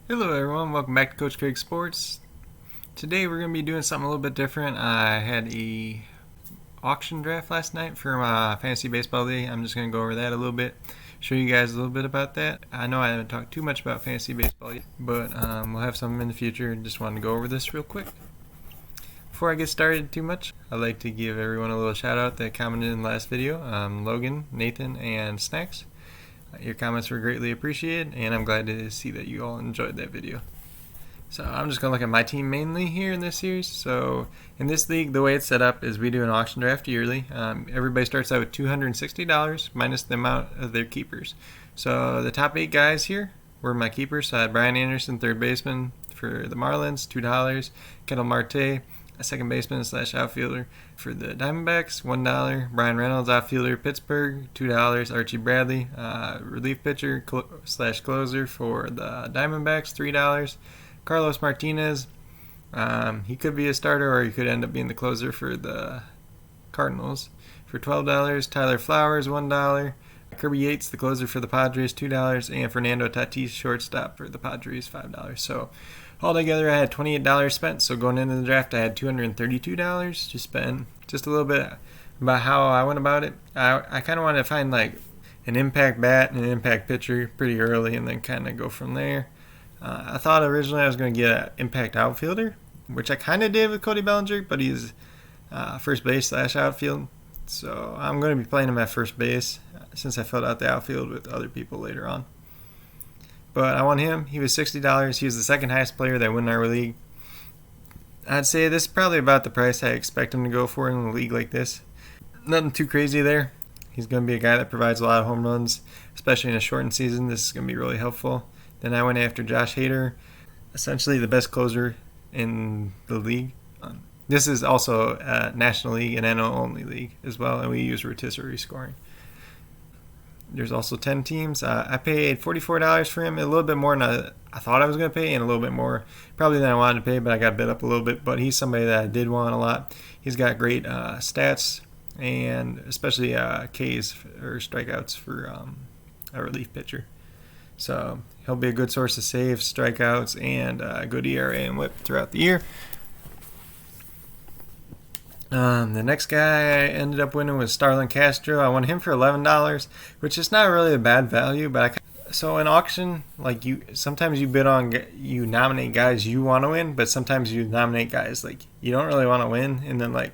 Hello everyone, welcome back to Coach Crick Sports. Today we're going to be doing something a little bit different. I had a auction draft last night for my fantasy baseball league. I'm just going to go over that a little bit, show you guys a little bit about that. I know I haven't talked too much about fantasy baseball yet, but we'll have some in the future. Just wanted to go over this real quick. Before I get started too much, I'd like to give everyone a little shout out that commented in the last video. Logan, Nathan, and Snacks. Your comments were greatly appreciated, and I'm glad to see that you all enjoyed that video. So I'm just going to look at my team mainly here in this series. So in this league, the way it's set up is we do an auction draft yearly. Everybody starts out with $260 minus the amount of their keepers. So the top 8 guys here were my keepers. So I had Brian Anderson, third baseman for the Marlins, $2. Kendall Marte, a second baseman / outfielder for the Diamondbacks, $1. Brian Reynolds, outfielder, Pittsburgh, $2. Archie Bradley, relief pitcher / closer for the Diamondbacks, $3. Carlos Martinez, he could be a starter or he could end up being the closer for the Cardinals, for $12. Tyler Flowers, $1. Kirby Yates, the closer for the Padres, $2. And Fernando Tatis, shortstop for the Padres, $5. So altogether, I had $28 spent. So going into the draft, I had $232 to spend. Just a little bit about how I went about it. I kind of wanted to find like an impact bat and an impact pitcher pretty early, and then kind of go from there. I thought originally I was going to get an impact outfielder, which I kind of did with Cody Bellinger, but he's first base / outfield. So I'm going to be playing him at first base since I filled out the outfield with other people later on. But I won him. He was $60. He was the second highest player that won our league. I'd say this is probably about the price I expect him to go for in a league like this. Nothing too crazy there. He's going to be a guy that provides a lot of home runs, especially in a shortened season. This is going to be really helpful. Then I went after Josh Hader, essentially the best closer in the league. This is also a National League and NL only league as well, and we use rotisserie scoring. There's also 10 teams. I paid $44 for him, a little bit more than I thought I was going to pay, and a little bit more probably than I wanted to pay, but I got bid up a little bit. But he's somebody that I did want a lot. He's got great stats, and especially Ks or strikeouts for a relief pitcher. So he'll be a good source of saves, strikeouts, and a good ERA and WHIP throughout the year. The next guy I ended up winning was Starlin Castro. I won him for $11, which is not really a bad value. But so in auction, like sometimes you bid on, you nominate guys you want to win, but sometimes you nominate guys like you don't really want to win, and then like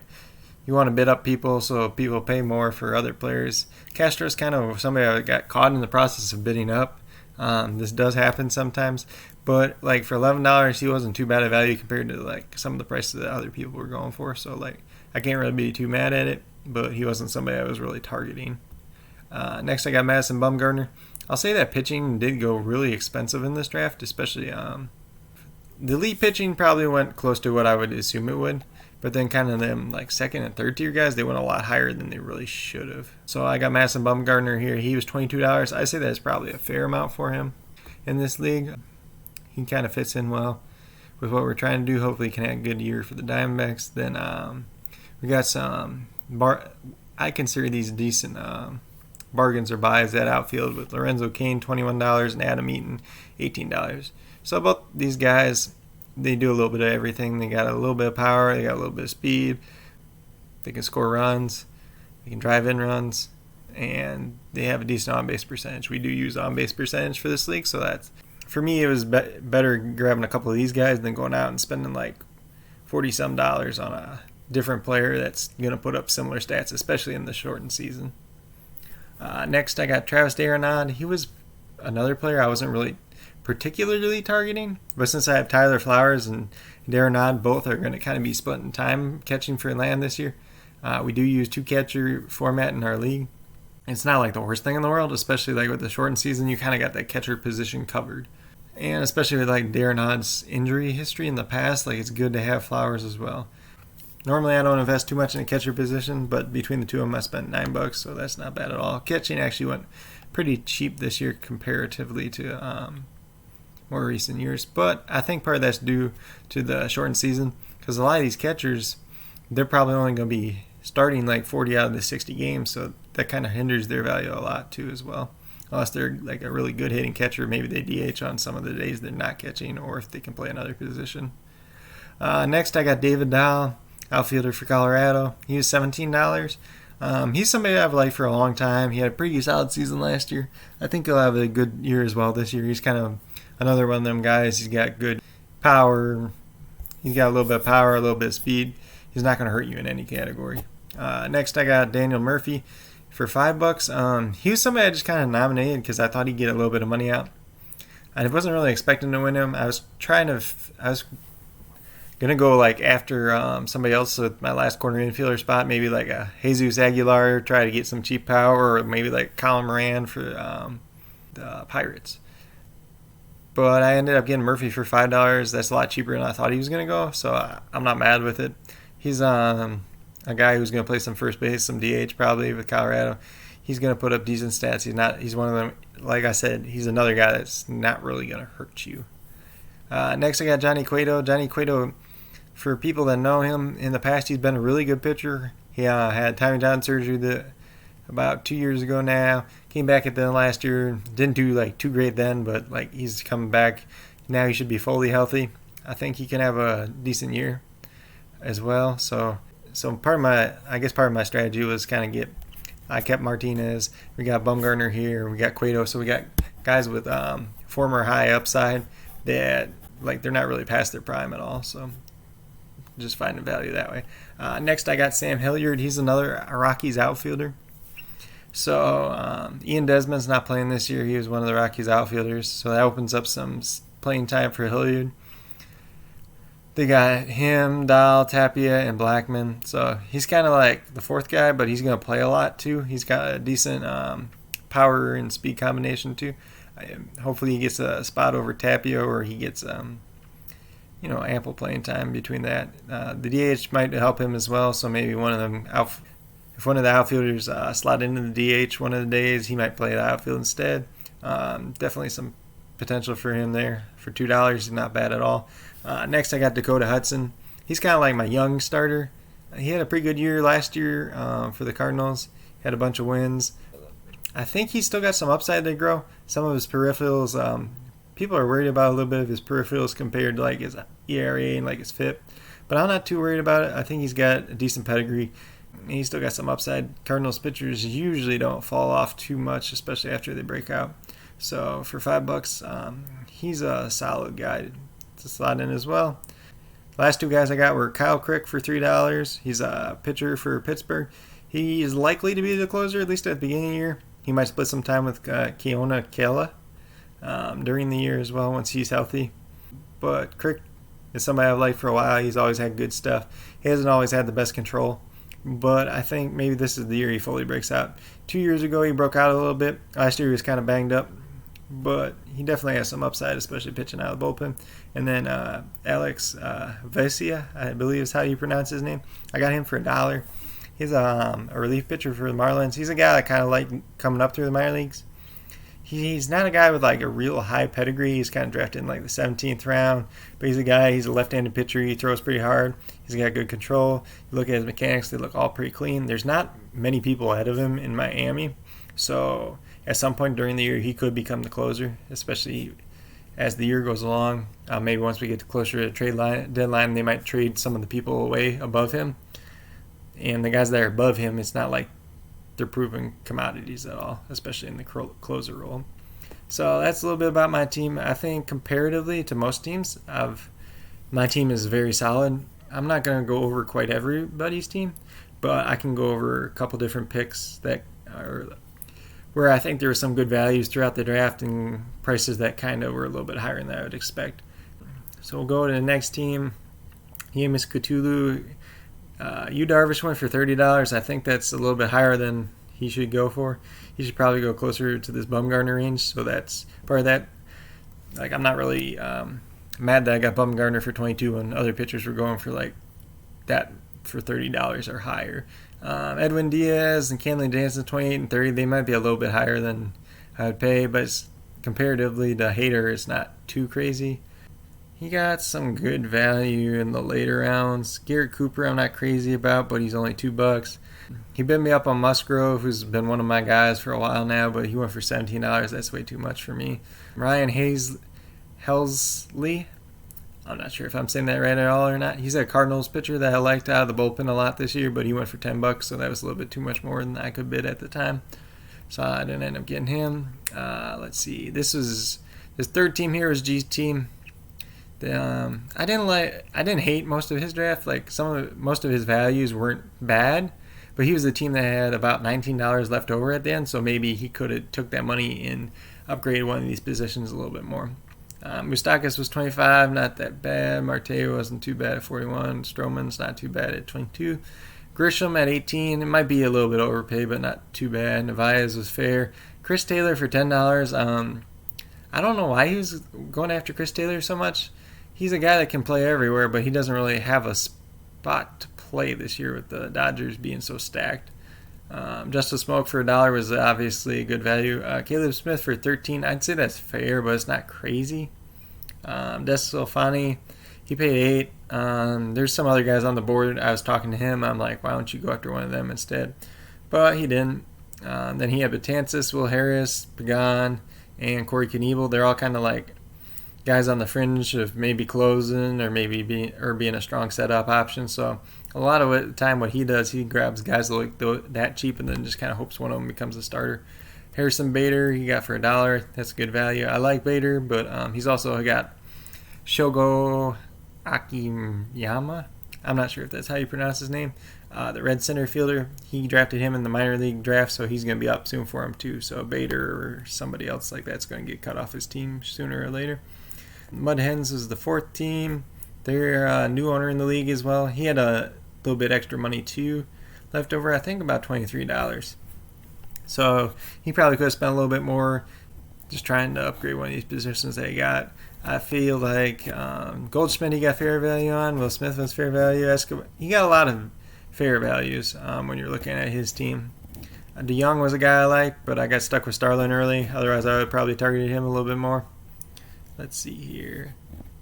you want to bid up people so people pay more for other players. Castro's kind of somebody I got caught in the process of bidding up. This does happen sometimes, but like for $11, he wasn't too bad a value compared to like some of the prices that other people were going for. So like I can't really be too mad at it, but he wasn't somebody I was really targeting. Next, I got Madison Bumgarner. I'll say that pitching did go really expensive in this draft, especially the elite pitching probably went close to what I would assume it would. But then kind of them like second and third tier guys, they went a lot higher than they really should have. So I got Madison Bumgarner here. He was $22. I say that's probably a fair amount for him in this league. He kind of fits in well with what we're trying to do. Hopefully he can have a good year for the Diamondbacks. Then we got some I consider these decent bargains or buys at outfield with Lorenzo Cain, $21, and Adam Eaton, $18. So both these guys, they do a little bit of everything. They got a little bit of power. They got a little bit of speed. They can score runs. They can drive in runs. And they have a decent on-base percentage. We do use on-base percentage for this league. So that's, for me, it was better grabbing a couple of these guys than going out and spending like $40-some on a different player that's going to put up similar stats, especially in the shortened season. Next, I got Travis D'Arenad. He was another player I wasn't really particularly targeting, but since I have Tyler Flowers and D'Arenad, both are going to kind of be splitting time catching for land this year. We do use 2-catcher format in our league. It's not like the worst thing in the world, especially like with the shortened season. You kind of got that catcher position covered, and especially with like D'Arenad's injury history in the past, like it's good to have Flowers as well. Normally I don't invest too much in a catcher position, but between the two of them I spent $9, so that's not bad at all. Catching actually went pretty cheap this year comparatively to more recent years, but I think part of that's due to the shortened season, because a lot of these catchers, they're probably only going to be starting like 40 out of the 60 games, so that kind of hinders their value a lot too as well. unless they're like a really good hitting catcher. Maybe they DH on some of the days they're not catching, or if they can play another position. Next, I got David Dowell, outfielder for Colorado. He was $17. He's somebody I've liked for a long time. He had a pretty solid season last year. I think he'll have a good year as well this year. He's kind of another one of them guys. He's got good power. He's got a little bit of power, a little bit of speed. He's not going to hurt you in any category. Next, I got Daniel Murphy for $5. He was somebody I just kind of nominated because I thought he'd get a little bit of money out. I wasn't really expecting to win him. I was gonna go like after somebody else with my last corner infielder spot, maybe like a Jesus Aguilar, try to get some cheap power, or maybe like Colin Moran for the Pirates. But I ended up getting Murphy for $5. That's a lot cheaper than I thought he was gonna go, so I'm not mad with it. He's a guy who's gonna play some first base, some DH probably with Colorado. He's gonna put up decent stats. He's one of them. Like I said, he's another guy that's not really gonna hurt you. Next, I got Johnny Cueto. Johnny Cueto, for people that know him, in the past he's been a really good pitcher. He had Tommy John surgery about 2 years ago now. Came back at the end of last year. Didn't do like too great then, but like he's coming back. Now he should be fully healthy. I think he can have a decent year as well. So part of my strategy was kind of I kept Martinez. We got Bumgarner here. We got Cueto. So we got guys with former high upside that like they're not really past their prime at all. So just finding value that way. Next, I got Sam Hilliard. He's another Rockies outfielder. So Ian Desmond's not playing this year. He was one of the Rockies outfielders. So that opens up some playing time for Hilliard. They got him, Dowell, Tapia, and Blackham. So he's kind of like the fourth guy, but he's going to play a lot too. He's got a decent power and speed combination too. Hopefully he gets a spot over Tapia, or he gets ample playing time between that. The DH might help him as well, so maybe one of them, if one of the outfielders slot into the DH one of the days, he might play the outfield instead. Definitely some potential for him there. For $2, he's not bad at all. Next, I got Dakota Hudson. He's kind of like my young starter. He had a pretty good year last year for the Cardinals. He had a bunch of wins. I think he's still got some upside to grow. Some of his peripherals, people are worried about a little bit of his peripherals compared to like his ERA and like his FIP, but I'm not too worried about it. I think he's got a decent pedigree. He's still got some upside. Cardinals pitchers usually don't fall off too much, especially after they break out. So for $5, he's a solid guy to slot in as well. Last two guys I got were Kyle Crick for $3. He's a pitcher for Pittsburgh. He is likely to be the closer, at least at the beginning of the year. He might split some time with Keona Kela during the year as well once he's healthy. But Crick is somebody I've liked for a while. He's always had good stuff. He hasn't always had the best control, but I think maybe this is the year he fully breaks out. 2 years ago he broke out a little bit. Last year he was kind of banged up, but he definitely has some upside, especially pitching out of the bullpen. And then Alex Vesia, I believe is how you pronounce his name. I got him for $1. He's a relief pitcher for the Marlins. He's a guy I kind of like coming up through the minor leagues. He's not a guy with like a real high pedigree. He's kind of drafted in like the 17th round. But he's a left-handed pitcher. He throws pretty hard. He's got good control. You look at his mechanics, they look all pretty clean. There's not many people ahead of him in Miami. So at some point during the year, he could become the closer, especially as the year goes along. Maybe once we get closer to the trade deadline, they might trade some of the people away above him. And the guys that are above him, it's not like they're proven commodities at all, especially in the closer role. So that's a little bit about my team. I think comparatively to most teams, my team is very solid. I'm not going to go over quite everybody's team, but I can go over a couple different picks that are where I think there were some good values throughout the draft and prices that kind of were a little bit higher than I would expect. So we'll go to the next team. Yemis Cthulhu. Darvish went for $30. I think that's a little bit higher than he should go for. He should probably go closer to this Bumgarner range. So that's part of that. Like, I'm not really mad that I got Bumgarner for $22 when other pitchers were going for like that for $30 or higher. Edwin Diaz and Kenley Jansen, 28 and 30. They might be a little bit higher than I would pay, but comparatively to Hader, it's not too crazy. He got some good value in the later rounds. Garrett Cooper I'm not crazy about, but he's only $2. He bid me up on Musgrove, who's been one of my guys for a while now, but he went for $17. That's way too much for me. Ryan Helsley, I'm not sure if I'm saying that right at all or not. He's a Cardinals pitcher that I liked out of the bullpen a lot this year, but he went for $10, so that was a little bit too much more than I could bid at the time. So I didn't end up getting him. Let's see. This third team here was G's team. I didn't hate most of his draft. Like most of his values weren't bad, but he was the team that had about $19 left over at the end, so maybe he could have took that money and upgraded one of these positions a little bit more. Moustakas was 25, not that bad. Marte wasn't too bad at 41. Stroman's not too bad at 22. Grisham at 18, it might be a little bit overpaid, but not too bad. Narvaez was fair. Chris Taylor for $10. I don't know why he was going after Chris Taylor so much. He's a guy that can play everywhere, but he doesn't really have a spot to play this year with the Dodgers being so stacked. Justice Smoke for $1 was obviously a good value. Caleb Smith for 13, I'd say that's fair, but it's not crazy. Desilfani, he paid 8. There's some other guys on the board. I was talking to him. I'm like, why don't you go after one of them instead? But he didn't. Then he had Betances, Will Harris, Pagan, and Corey Knebel. They're all kind of like guys on the fringe of maybe closing or maybe being a strong setup option. So a lot of the time what he does, he grabs guys that cheap and then just kind of hopes one of them becomes a starter. Harrison Bader, he got for $1. That's a good value. I like Bader, but he's also got Shogo Akiyama. I'm not sure if that's how you pronounce his name. The red center fielder, he drafted him in the minor league draft, so he's going to be up soon for him too. So Bader or somebody else like that's going to get cut off his team sooner or later. Mud Hens is the fourth team. They're a new owner in the league as well. He had a little bit extra money too left over, I think about $23. So he probably could have spent a little bit more just trying to upgrade one of these positions that he got. I feel like Goldschmidt he got fair value on. Will Smith was fair value. He got a lot of fair values when you're looking at his team. DeYoung was a guy I liked, but I got stuck with Starlin early. Otherwise, I would probably targeted him a little bit more. Let's see here.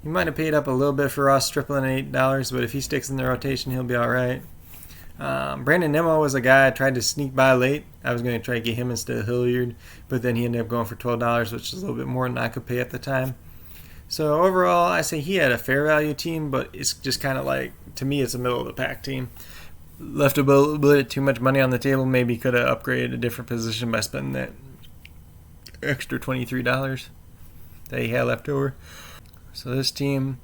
He might have paid up a little bit for Ross Stripling at $8, but if he sticks in the rotation, he'll be all right. Brandon Nemo was a guy I tried to sneak by late. I was going to try to get him instead of Hilliard, but then he ended up going for $12, which is a little bit more than I could pay at the time. So overall, I say he had a fair value team, but it's just kind of like, to me, it's a middle of the pack team. Left a little bit too much money on the table. Maybe could have upgraded a different position by spending that extra $23 that he had left over. So this team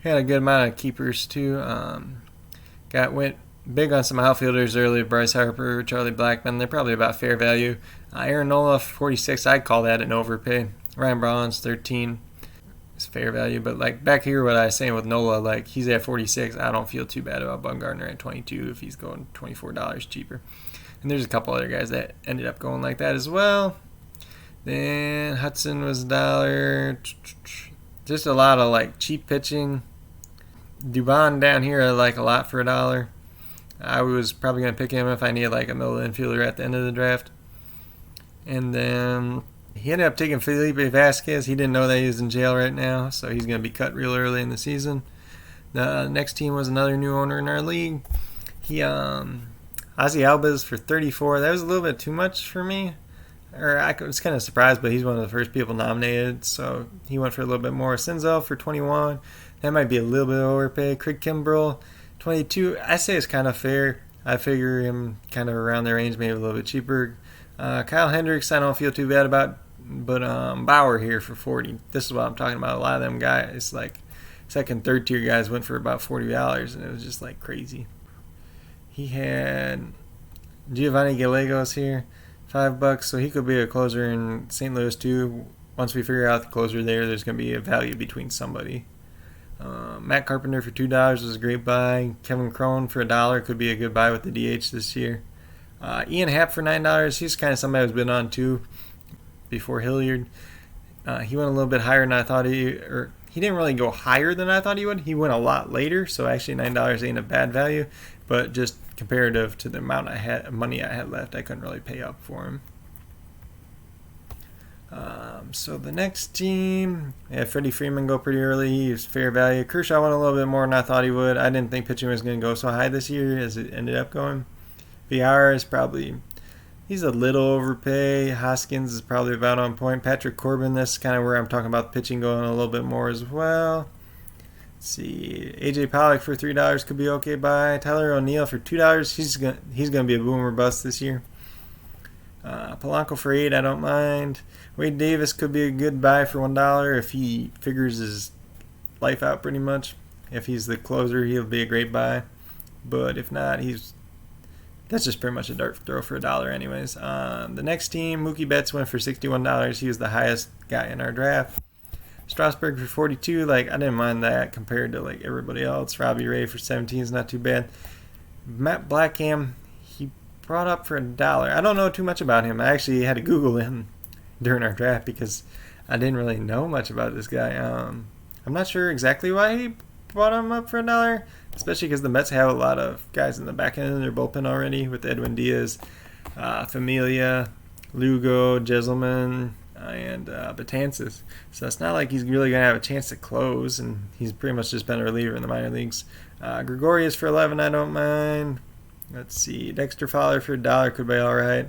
had a good amount of keepers too. Went big on some outfielders early. Bryce Harper, Charlie Blackmon. They're probably about fair value. Aaron Nola 46. I'd call that an overpay. Ryan Braun's 13. It's fair value, but like back here, what I was saying with Nola, like he's at 46. I don't feel too bad about Bumgarner at 22 if he's going $24 cheaper. And there's a couple other guys that ended up going like that as well. Then Hudson was $1. Just a lot of like cheap pitching. Dubon down here I like a lot for $1. I was probably going to pick him if I needed like a middle infielder at the end of the draft. And then he ended up taking Felipe Vasquez. He didn't know that he was in jail right now, so he's going to be cut real early in the season. The next team was another new owner in our league. He Ozzy Albiz for $34. That was a little bit too much for me. I was kind of surprised, but he's one of the first people nominated, so he went for a little bit more. Senzel for $21. That might be a little bit overpay. Crick Kimbrell, $22. I say it's kind of fair. I figure him kind of around their range, maybe a little bit cheaper. Kyle Hendricks, I don't feel too bad about, but Bauer here for $40. This is what I'm talking about. A lot of them guys, like second, third tier guys, went for about $40, and it was just like crazy. He had Giovanni Gallegos here, $5, so he could be a closer in St. Louis too. Once we figure out the closer there's going to be a value between somebody. Matt Carpenter for $2 was a great buy. Kevin Cron for $1 could be a good buy with the DH this year. Ian Happ for $9. He's kind of somebody who's been on too before Hilliard. He went a little bit higher than I thought he didn't really go higher than I thought he would. He went a lot later, so actually $9 ain't a bad value, but just comparative to the amount money I had left, I couldn't really pay up for him. So the next team, Freddie Freeman go pretty early. He was fair value. Kershaw went a little bit more than I thought he would. I didn't think pitching was going to go so high this year as it ended up going. VR is probably, he's a little overpay. Hoskins is probably about on point. Patrick Corbin, that's kind of where I'm talking about pitching going a little bit more as well. Let's see, AJ Pollock for $3 could be okay buy. Tyler O'Neill for $2. He's gonna be a boomer bust this year. Polanco for $8, I don't mind. Wade Davis could be a good buy for $1 if he figures his life out pretty much. If he's the closer, he'll be a great buy. But if not, that's just pretty much a dart throw for $1 anyways. The next team, Mookie Betts went for $61. He was the highest guy in our draft. Strasburg for $42. I didn't mind that compared to everybody else. Robbie Ray for $17 is not too bad. Matt Blackham, he brought up for $1. I don't know too much about him. I actually had to Google him during our draft because I didn't really know much about this guy. I'm not sure exactly why he brought him up for $1, especially because the Mets have a lot of guys in the back end of their bullpen already with Edwin Diaz, Familia, Lugo, Jesselman, and Betances. So it's not like he's really going to have a chance to close, and he's pretty much just been a reliever in the minor leagues. Gregorius for $11, I don't mind. Let's see, Dexter Fowler for $1 could be all right.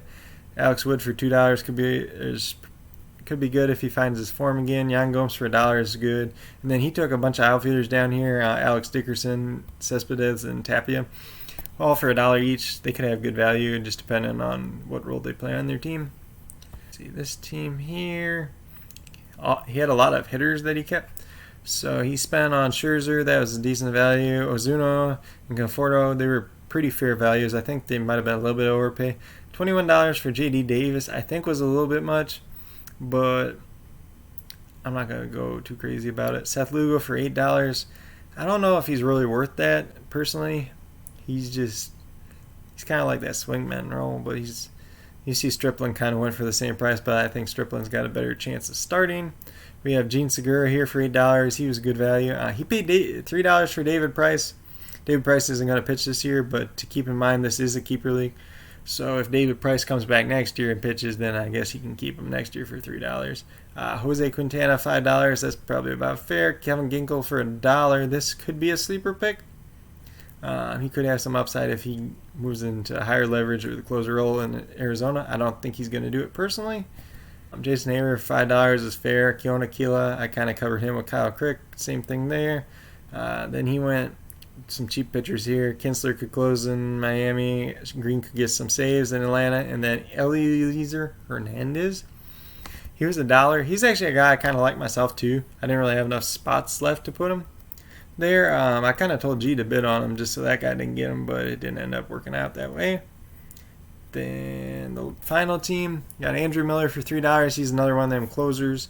Alex Wood for $2 could be good if he finds his form again. Yan Gomes for $1 is good. And then he took a bunch of outfielders down here, Alex Dickerson, Cespedes, and Tapia, all for $1 each. They could have good value just depending on what role they play on their team. Let's see, this team here, he had a lot of hitters that he kept. So he spent on Scherzer, that was a decent value. Ozuna and Conforto, they were pretty fair values. I think they might have been a little bit overpay. $21 for J.D. Davis, I think was a little bit much, but I'm not going to go too crazy about it. Seth Lugo for $8. I don't know if he's really worth that, personally. He's kind of like that swingman role, but you see Stripling kind of went for the same price, but I think Stripling's got a better chance of starting. We have Gene Segura here for $8. He was good value. He paid $3 for David Price. David Price isn't going to pitch this year, but to keep in mind, this is a keeper league. So if David Price comes back next year and pitches, then I guess he can keep him next year for $3. Jose Quintana, $5. That's probably about fair. Kevin Ginkel for $1. This could be a sleeper pick. He could have some upside if he moves into higher leverage or the closer role in Arizona. I don't think he's going to do it personally. Jason Haber, $5 is fair. Keona Kila, I kind of covered him with Kyle Crick. Same thing there. Then he went some cheap pitchers here. Kinsler could close in Miami. Green could get some saves in Atlanta. And then Eliezer Hernandez, he was $1. He's actually a guy I kind of like myself too. I didn't really have enough spots left to put him there. I kind of told G to bid on him just so that guy didn't get him, but it didn't end up working out that way. Then the final team, got Andrew Miller for $3. He's another one of them closers,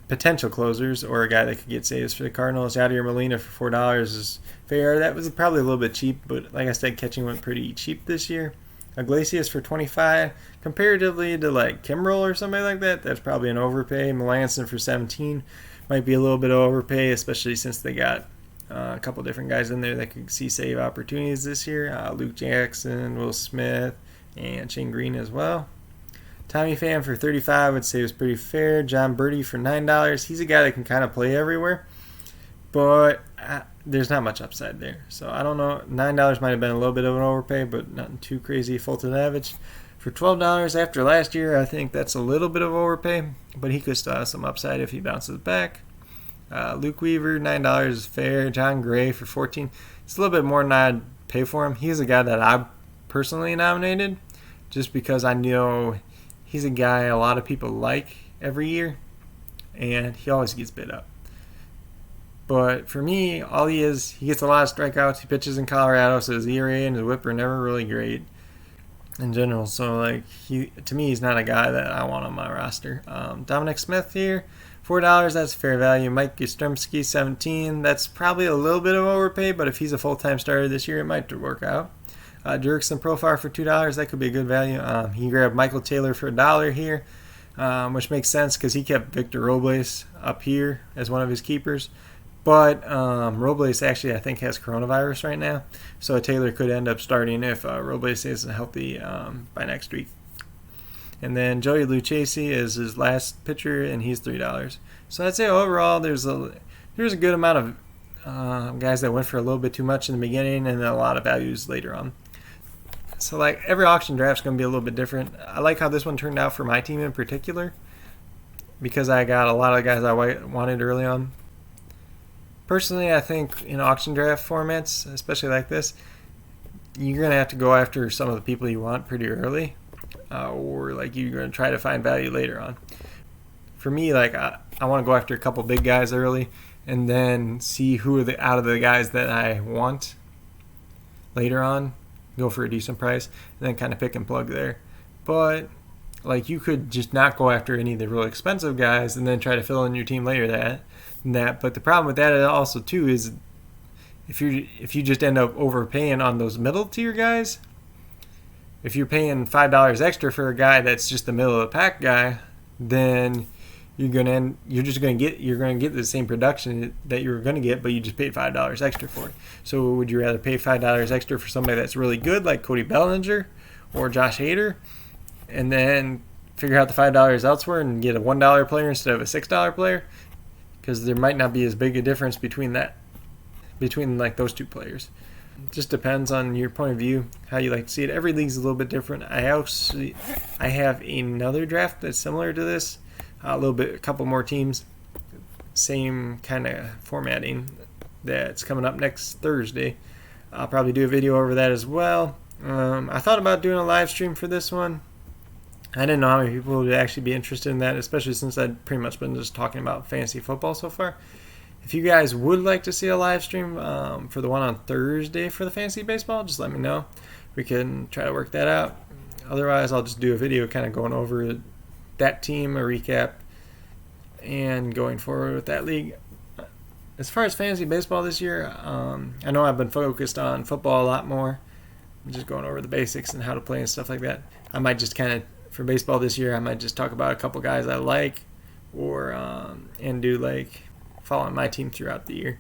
potential closers, or a guy that could get saves for the Cardinals. Yadier Molina for $4 is fair. That was probably a little bit cheap, but like I said, catching went pretty cheap this year. Iglesias for $25. Comparatively to Kimbrel or somebody like that, that's probably an overpay. Melanson for $17 might be a little bit of overpay, especially since they got a couple different guys in there that could see save opportunities this year. Luke Jackson, Will Smith, and Shane Green as well. Tommy Pham for $35, I would say was pretty fair. John Birdie for $9. He's a guy that can kind of play everywhere, but there's not much upside there. So I don't know. $9 might have been a little bit of an overpay, but nothing too crazy. Fulton Avich for $12 after last year. I think that's a little bit of overpay, but he could still have some upside if he bounces back. Luke Weaver, $9 is fair. John Gray for $14. It's a little bit more than I'd pay for him. He's a guy that I personally nominated just because I know he's a guy a lot of people like every year, and he always gets bid up. But for me, all he gets a lot of strikeouts. He pitches in Colorado, so his ERA and his whip are never really great in general. So to me, he's not a guy that I want on my roster. Dominic Smith here, $4, that's fair value. Mike Yastrzemski, $17. That's probably a little bit of overpay, but if he's a full-time starter this year, it might work out. Jurickson Profar for $2, that could be a good value. He grabbed Michael Taylor for $1 here, which makes sense because he kept Victor Robles up here as one of his keepers. But Robles actually, I think, has coronavirus right now, so Taylor could end up starting if Robles is healthy by next week. And then Joey Lucchesi is his last pitcher, and he's $3. So I'd say overall there's a good amount of guys that went for a little bit too much in the beginning, and then a lot of values later on. So like every auction draft is going to be a little bit different. I like how this one turned out for my team in particular, because I got a lot of guys I wanted early on. Personally, I think in auction draft formats, especially like this, you're going to have to go after some of the people you want pretty early, or like you're going to try to find value later on. For me, like I want to go after a couple big guys early, and then see who are out of the guys that I want later on, go for a decent price, and then kind of pick and plug there. But like you could just not go after any of the really expensive guys and then try to fill in your team later that. But the problem with that also too is if you just end up overpaying on those middle tier guys, if you're paying $5 extra for a guy that's just the middle of the pack guy, then you're gonna get the same production that you were gonna get, but you just paid $5 extra for it. So would you rather pay $5 extra for somebody that's really good, like Cody Bellinger or Josh Hader, and then figure out the $5 elsewhere and get a $1 player instead of a $6 player? Because there might not be as big a difference between like those two players. It just depends on your point of view, how you like to see it. Every league's a little bit different. I have another draft that's similar to this, a couple more teams, same kind of formatting, that's coming up next Thursday. I'll probably do a video over that as well. I thought about doing a live stream for this one. I didn't know how many people would actually be interested in that, especially since I'd pretty much been just talking about fantasy football so far. If you guys would like to see a live stream for the one on Thursday for the fantasy baseball, just let me know. We can try to work that out. Otherwise, I'll just do a video kind of going over that team, a recap, and going forward with that league. As far as fantasy baseball this year, I know I've been focused on football a lot more. I'm just going over the basics and how to play and stuff like that. I might just kind of, for baseball this year, I might just talk about a couple guys I like, or and do like following my team throughout the year.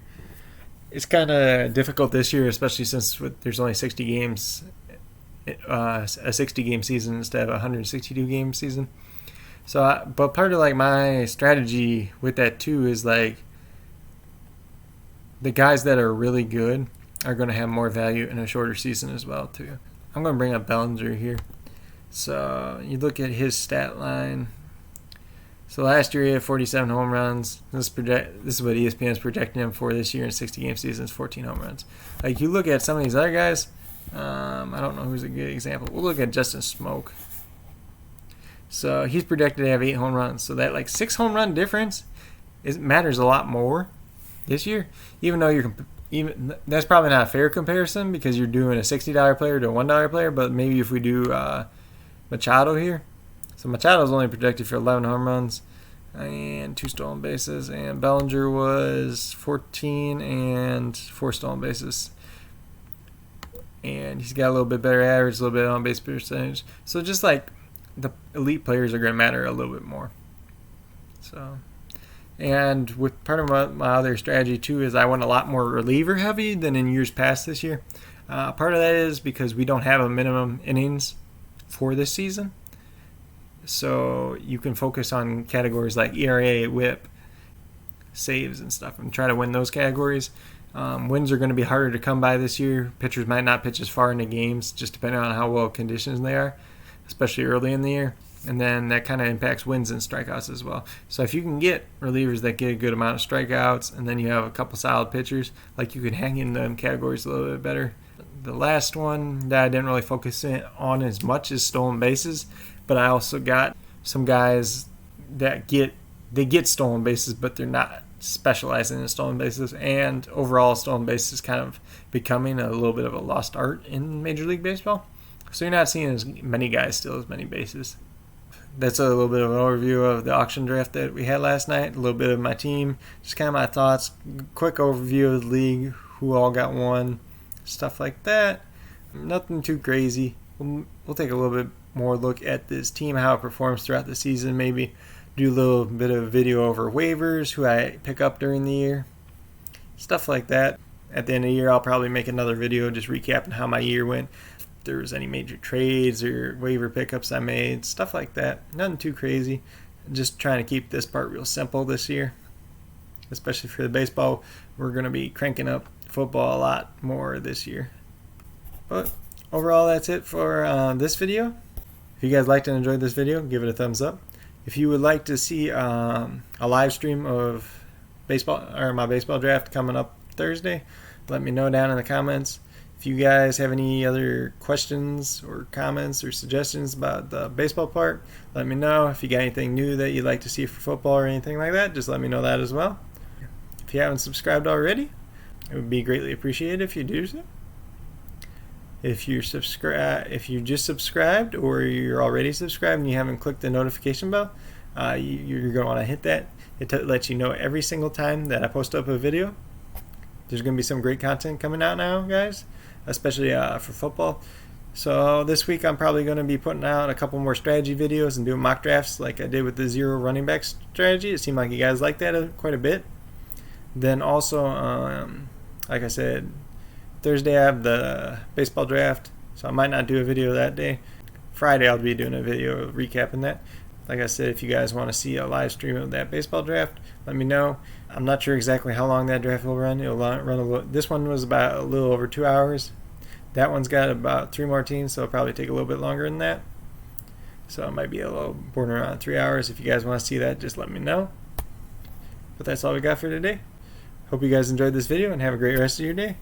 It's kind of difficult this year, especially since there's only 60 games, a 60-game season instead of a 162-game season. So, but part of like my strategy with that too is like the guys that are really good are going to have more value in a shorter season as well too. I'm going to bring up Bellinger here. So you look at his stat line. So last year he had 47 home runs. This is what ESPN is projecting him for this year in 60-game seasons, 14 home runs. Like you look at some of these other guys, I don't know who's a good example. We'll look at Justin Smoke. So he's projected to have 8 home runs. So that like 6 home run difference, it matters a lot more this year. Even though that's probably not a fair comparison because you're doing a $60 player to a $1 player. But maybe if we do Machado here. So Machado's only projected for 11 home runs and 2 stolen bases, and Bellinger was 14 and 4 stolen bases. And he's got a little bit better average, a little bit on base percentage. So just like the elite players are going to matter a little bit more. So, and with part of my other strategy too is I went a lot more reliever heavy than in years past this year. Part of that is because we don't have a minimum innings for this season. So you can focus on categories like ERA, WHIP, saves and stuff and try to win those categories. Wins are going to be harder to come by this year. Pitchers might not pitch as far into games just depending on how well conditioned they are, especially early in the year. And then that kind of impacts wins and strikeouts as well. So if you can get relievers that get a good amount of strikeouts and then you have a couple solid pitchers, like you could hang in them categories a little bit better. The last one that I didn't really focus on as much is stolen bases, but I also got some guys that get stolen bases, but they're not specializing in stolen bases, and overall stolen bases is kind of becoming a little bit of a lost art in Major League Baseball. So you're not seeing as many guys steal as many bases. That's a little bit of an overview of the auction draft that we had last night, a little bit of my team, just kind of my thoughts, quick overview of the league, who all got one, stuff like that. Nothing too crazy. We'll take a little bit more look at this team, how it performs throughout the season, maybe do a little bit of video over waivers, who I pick up during the year, stuff like that. At the end of the year, I'll probably make another video just recapping how my year went. there was any major trades or waiver pickups I made, stuff like that. Nothing too crazy. Just trying to keep this part real simple this year, especially for the baseball. We're going to be cranking up football a lot more this year. But overall, that's it for this video. If you guys liked and enjoyed this video, give it a thumbs up. If you would like to see a live stream of baseball or my baseball draft coming up Thursday, let me know down in the comments. If you guys have any other questions or comments or suggestions about the baseball part, let me know. If you got anything new that you'd like to see for football or anything like that, just let me know that as well. If you haven't subscribed already, it would be greatly appreciated if you do so. If you just subscribed or you're already subscribed and you haven't clicked the notification bell, you're going to want to hit that. It lets you know every single time that I post up a video. There's going to be some great content coming out now, guys, especially for football. So this week I'm probably going to be putting out a couple more strategy videos and doing mock drafts like I did with the 0 running back strategy. It seemed like you guys liked that quite a bit. Then also, like I said, Thursday I have the baseball draft, so I might not do a video that day. Friday I'll be doing a video recapping that. Like I said, if you guys want to see a live stream of that baseball draft, let me know. I'm not sure exactly how long that draft will run. It'll run a little. This one was about a little over 2 hours. That one's got about 3 more teams, so it'll probably take a little bit longer than that. So it might be a little bordering around 3 hours. If you guys want to see that, just let me know. But that's all we got for today. Hope you guys enjoyed this video and have a great rest of your day.